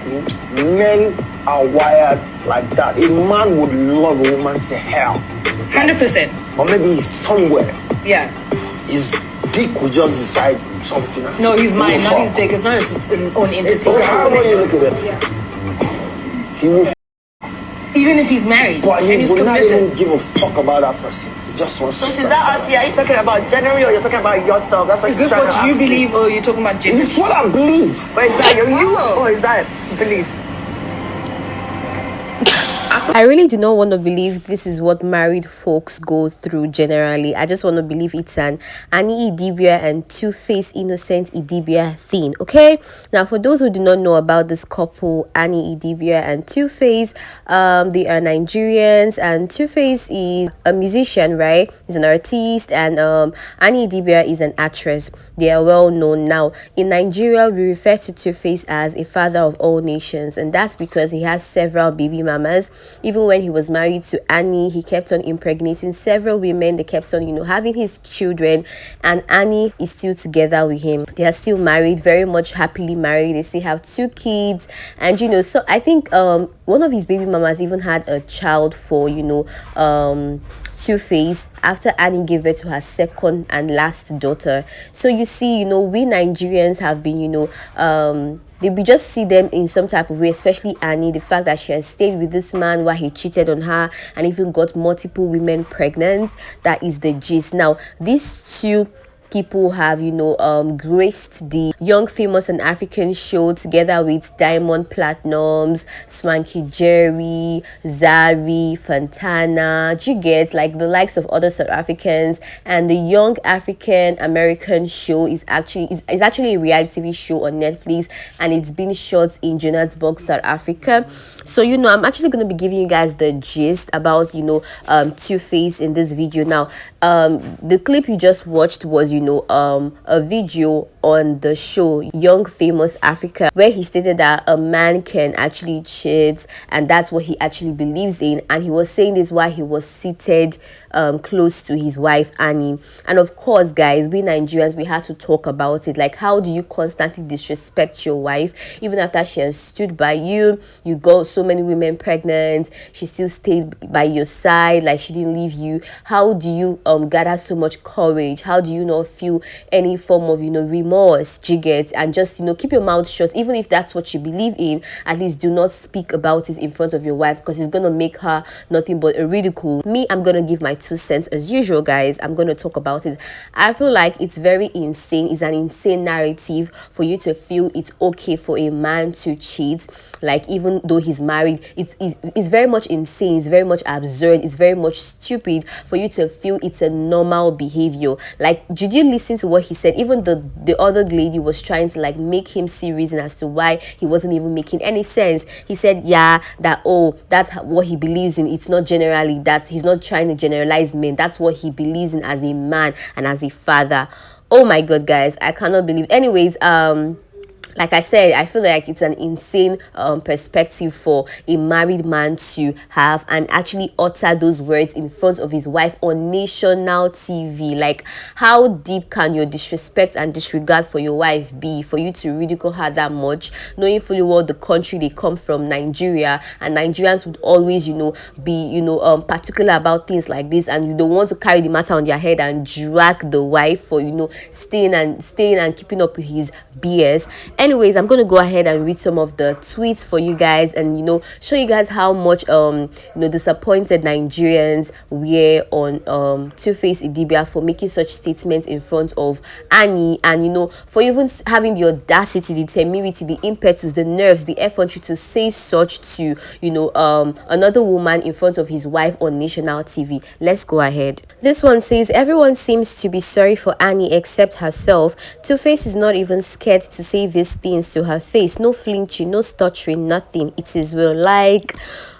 Men are wired like that. A man would love a woman to hell. 100%. Or maybe he's somewhere. Yeah. His dick will just decide something. No, his mind, not his dick. It's not his own entity. Okay, however you look at it. Yeah. He will even if he's married. But he and he's will not committed. even give a fuck about that person. He just wants to So is that us? Yeah, you're talking about generally or you're talking about yourself? That's what Is this what you believe or you're talking about gender? This is what I believe. But is that you or is that belief? I really do not want to believe this is what married folks go through generally. I just want to believe it's an Annie Idibia and Two-Face Innocent Idibia thing, okay? Now, for those who do not know about this couple, Annie Idibia and Two-Face, they are Nigerians, and Two-Face is a musician, right? He's an artist, and Annie Idibia is an actress. They are well known now. In Nigeria, we refer to Two-Face as a father of all nations, and that's because he has several baby mamas. Even when he was married to Annie, he kept on impregnating several women. They kept on, having his children, and Annie is still together with him. They are still married, very much happily married. They still have 2 kids, and so I think one of his baby mamas even had a child for Two-Face after Annie gave birth to her second and last daughter. So you see, we Nigerians have been, we just see them in some type of way, especially Annie, the fact that she has stayed with this man while he cheated on her and even got multiple women pregnant. That is the gist. Now, these 2 people have graced the Young Famous and African show together with Diamond Platnumz, Swanky Jerry, Zari, Fantana. You get like the likes of other South Africans. And the Young African American show is actually a reality TV show on Netflix, and it's been shot in Johannesburg, South Africa. So I'm actually going to be giving you guys the gist about Two-Face in this video. Now, the clip you just watched was a video on the show Young Famous Africa, where he stated that a man can actually cheat, and that's what he actually believes in. And he was saying this while he was seated close to his wife Annie. And of course, guys, we Nigerians, we had to talk about it. Like, how do you constantly disrespect your wife even after she has stood by you? You got so many women pregnant, she still stayed by your side, like she didn't leave you. How do you gather so much courage? How do you not feel any form of remorse, jiggets, and just keep your mouth shut? Even if that's what you believe in, at least do not speak about it in front of your wife, because it's gonna make her nothing but a ridicule. Me, I'm gonna give my 2 cents as usual, guys. I'm gonna talk about it. I feel like it's very insane. It's an insane narrative for you to feel it's okay for a man to cheat, like even though he's married. It's very much insane. It's very much absurd. It's very much stupid for you to feel it's a normal behavior. Like, did you listen to what he said? Even the other lady was trying to make him see reason as to why he wasn't even making any sense. He said, yeah, that that's what he believes in. It's not generally that. He's not trying to generalize men. That's what he believes in as a man and as a father. Oh my god, guys, I cannot believe. Anyways, like I said, I feel like it's an insane perspective for a married man to have and actually utter those words in front of his wife on national TV. Like, how deep can your disrespect and disregard for your wife be for you to ridicule her that much, knowing fully well the country they come from, Nigeria, and Nigerians would always, be, particular about things like this, and you don't want to carry the matter on their head and drag the wife for, staying and keeping up with his BS. Anyways, I'm gonna go ahead and read some of the tweets for you guys, and show you guys how much disappointed Nigerians were on Two-Face Idibia for making such statements in front of Annie, and for even having the audacity, the temerity, the impetus, the nerves, the effrontery to say such to another woman in front of his wife on national TV. Let's go ahead. This one says, everyone seems to be sorry for Annie except herself. Two-Face is not even scared to say these things to her face. No flinching, no stuttering, nothing. It is real. Like,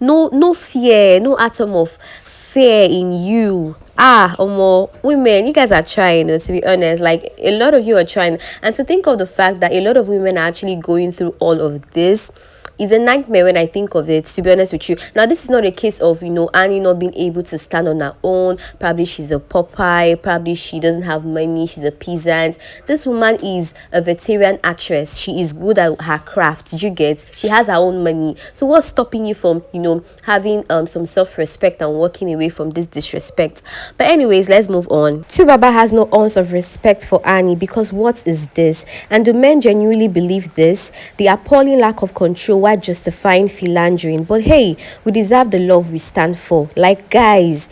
no fear, no atom of fear in you. Women, you guys are trying, to be honest. Like, a lot of you are trying, and to think of the fact that a lot of women are actually going through all of this It's a nightmare when I think of it, to be honest with you. Now, this is not a case of, Annie not being able to stand on her own. Probably she's a Popeye. Probably she doesn't have money. She's a peasant. This woman is a veteran actress. She is good at her craft. Did you get? She has her own money. So what's stopping you from, having some self-respect and walking away from this disrespect? But anyways, let's move on. Baba has no ounce of respect for Annie, because what is this? And do men genuinely believe this? The appalling lack of control while justifying philandering. But hey, we deserve the love we stand for. Like, guys,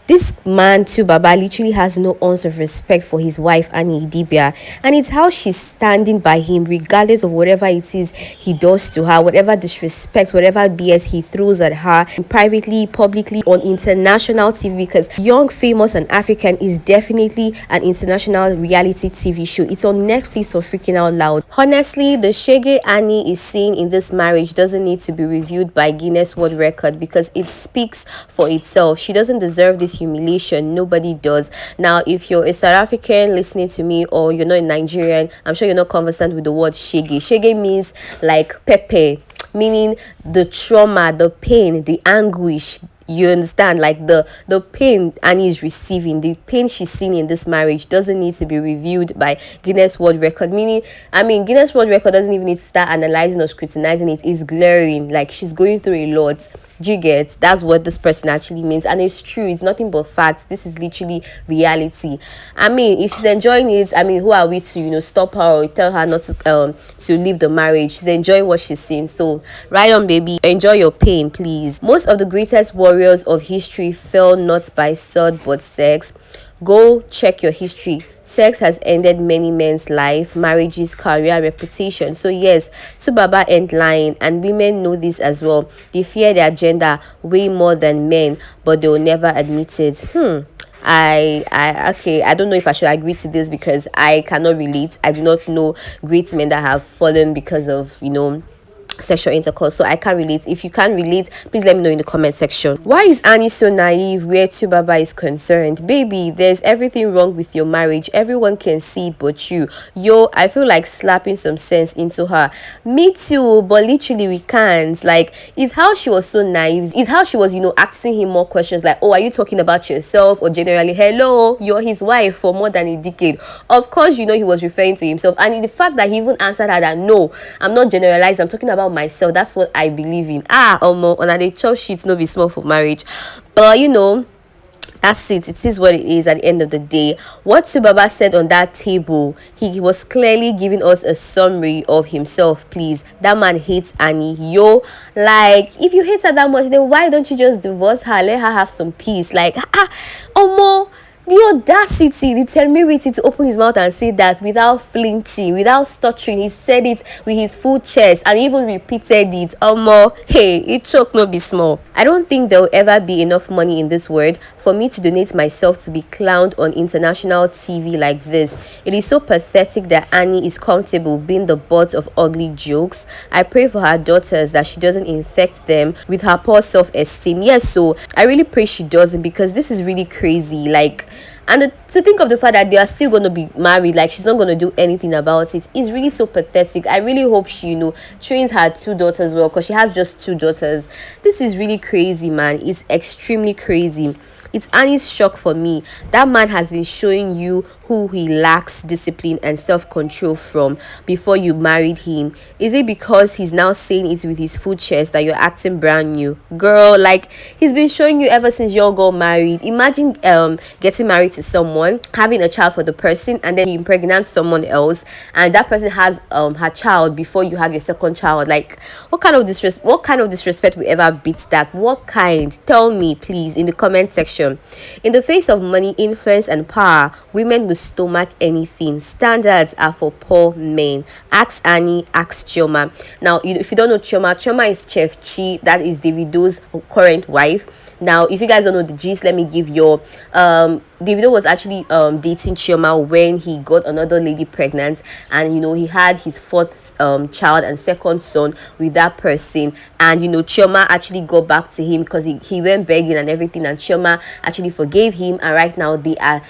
this man Baba literally has no ounce of respect for his wife Annie Idibia, and it's how she's standing by him regardless of whatever it is he does to her, whatever disrespect, whatever BS he throws at her privately, publicly, on international TV, because Young, Famous and African is definitely an international reality TV show. It's on Netflix for freaking out loud. Honestly, the shege Annie is seeing in this marriage doesn't need to be reviewed by Guinness World Record, because it speaks for itself. She doesn't deserve this humiliation. Nobody does. Now, if you're a South African listening to me, or you're not a Nigerian, I'm sure you're not conversant with the word shege. Shege means like pepe, meaning the trauma, the pain, the anguish. You understand? Like the pain Annie is receiving, the pain she's seeing in this marriage doesn't need to be reviewed by Guinness World Record. Meaning, Guinness World Record doesn't even need to start analyzing or scrutinizing it. It's glaring. Like, she's going through a lot. Do you get? That's what this person actually means, and it's true. It's nothing but facts. This is literally reality. If she's enjoying it, who are we to stop her or tell her not to leave the marriage? She's enjoying what she's seeing, so right on, baby. Enjoy your pain, please. Most of the greatest warriors of history fell not by sword but sex. Go check your history. Sex has ended many men's life, marriages, career, reputation. So yes, Baba ain't lying, and women know this as well. They fear their gender way more than men, but they'll never admit it. I don't know if I should agree to this, because I cannot relate. I do not know great men that have fallen because of sexual intercourse, so I can't relate. If you can't relate, please let me know in the comment section. Why is Annie so naive where Baba is concerned? Baby, there's everything wrong with your marriage. Everyone can see it but you. I feel like slapping some sense into her. Me too, but literally we can't. Like, it's how she was so naive. It's how she was asking him more questions like, oh, are you talking about yourself, or generally, hello, you're his wife for more than a decade. Of course, he was referring to himself, and the fact that he even answered her that no, I'm not generalizing, I'm talking about myself. That's what I believe in. On a chop sheets no be small for marriage, but that's it. It is what it is at the end of the day. What Baba said on that table, he was clearly giving us a summary of himself. Please, that man hates Annie. Like, if you hate her that much, then why don't you just divorce her? Let her have some peace. Like, the audacity, the temerity to open his mouth and say that without flinching, without stuttering. He said it with his full chest and even repeated it. Hey, it choke no be small. I don't think there will ever be enough money in this world for me to donate myself to be clowned on international TV like this. It is so pathetic that Annie is comfortable being the butt of ugly jokes. I pray for her daughters that she doesn't infect them with her poor self-esteem. Yes, so I really pray she doesn't, because this is really crazy. Like, and to think of the fact that they are still going to be married, like she's not going to do anything about it, is really so pathetic. I really hope she trains her two daughters well, because she has just two daughters. This is really crazy, man. It's extremely crazy. It's Annie's shock for me. That man has been showing you who he lacks discipline and self-control from before you married him. Is it because he's now saying it with his full chest that you're acting brand new? Girl, like, he's been showing you ever since y'all got married. Imagine getting married to someone, having a child for the person, and then he impregnates someone else, and that person has her child before you have your second child. Like, what kind of disrespect will ever beat that? What kind? Tell me, please, in the comment section. In the face of money, influence and power, women will stomach anything. Standards are for poor men. Ask Annie, ask Chioma. Now, if you don't know Chioma is Chef Chi. That is Davido's current wife. Now, if you guys don't know the gist, let me give your Davido was actually dating Chioma when he got another lady pregnant, and he had his fourth child and second son with that person. And Chioma actually got back to him because he went begging and everything, and Chioma actually forgave him, and right now they are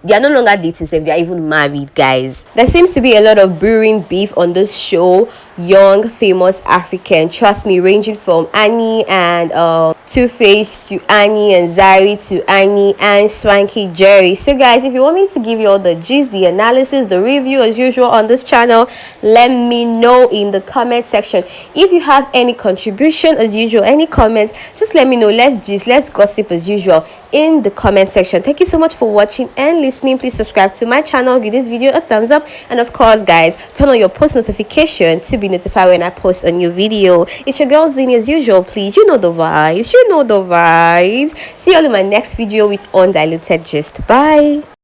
no longer dating, so they are even married, guys. There seems to be a lot of brewing beef on this show. young famous African, trust me, ranging from Annie and Two-Face to Annie and Zari to Annie and Swanky Jerry. So guys, if you want me to give you all the gist, the analysis, the review as usual on this channel, let me know in the comment section. If you have any contribution as usual, any comments, just let me know. Let's gossip as usual in the comment section. Thank you so much for watching and listening. Please subscribe to my channel, give this video a thumbs up, and of course guys, turn on your post notification to be notified when I post a new video. It's your girl Zini as usual. Please, you know the vibes, see you all in my next video with undiluted gist. Bye.